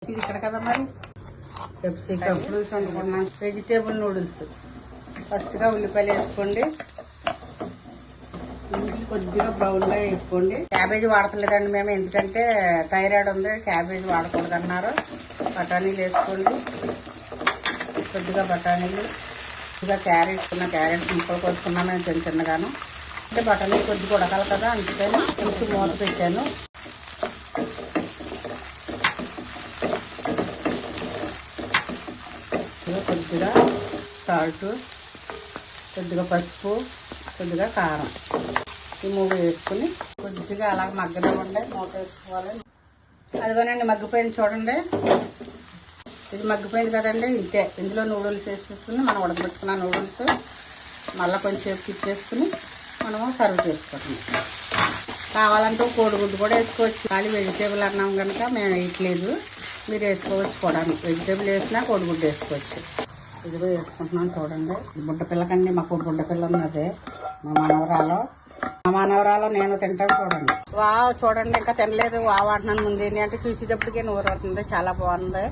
ఇది ఇక్కడ కదా మరి క్యాప్సికమ్ నూడిల్స్ వండుకున్నాం. వెజిటేబుల్ నూడిల్స్ ఫస్ట్గా ఉల్లిపాయలు వేసుకోండి, కొద్దిగా బ్రౌన్గా వేసుకోండి. క్యాబేజీ వాడతలేదండి మేము, ఎందుకంటే థైరాయిడ్ ఉంది, క్యాబేజీ వాడకూడదు అన్నారు. బఠానీలు వేసుకోండి, కొద్దిగా బఠానీలు, కొద్దిగా క్యారెట్ ముక్కలు కోసుకున్నాను నేను చిన్న చిన్నగాను. అంటే బఠానీలు కొద్దిగా ఉడకాలి కదా, అందుకని కొంచెం మూత పెట్టాను. కొద్దిగా సాల్ట్, కొద్దిగా పసుపు, కొద్దిగా కారం, ఈ మూడు వేసుకుని కొద్దిగా అలా మగ్గనివ్వండి. మూత వేసుకోవాలి. అదిగోనండి మగ్గిపోయింది చూడండి, ఇది మగ్గిపోయింది కదండి. ఇంతే, ఇందులో నూడిల్స్ వేసేసుకుని మనం ఉడకబెట్టుకున్న నూడిల్స్ మళ్ళీ కొంచెం తిప్పేసుకుని మనము సర్వ్ చేసుకుంటాం. కావాలంటే కోడిగుడ్డు కూడా వేసుకోవచ్చు. ఖాళీ వెజిటేబుల్ అన్నాం కనుక మేము వేయట్లేదు, మీరు వేసుకోవచ్చు కూడా. వెజిటేబుల్ వేసినా కోడిగుడ్డు వేసుకోవచ్చు. ఇదిగో వేసుకుంటున్నాను చూడండి. బుడ్డ పిల్లకండి, మా బుడ్డ పిల్ల ఉన్నదే మా మనవరాలు నేను తింటాను చూడండి. చూడండి ఇంకా తినలేదు. అంటున్నాను ముందు ఏంటి అంటే చూసేటప్పటికే నూరు అవుతుంది. చాలా బాగుంది.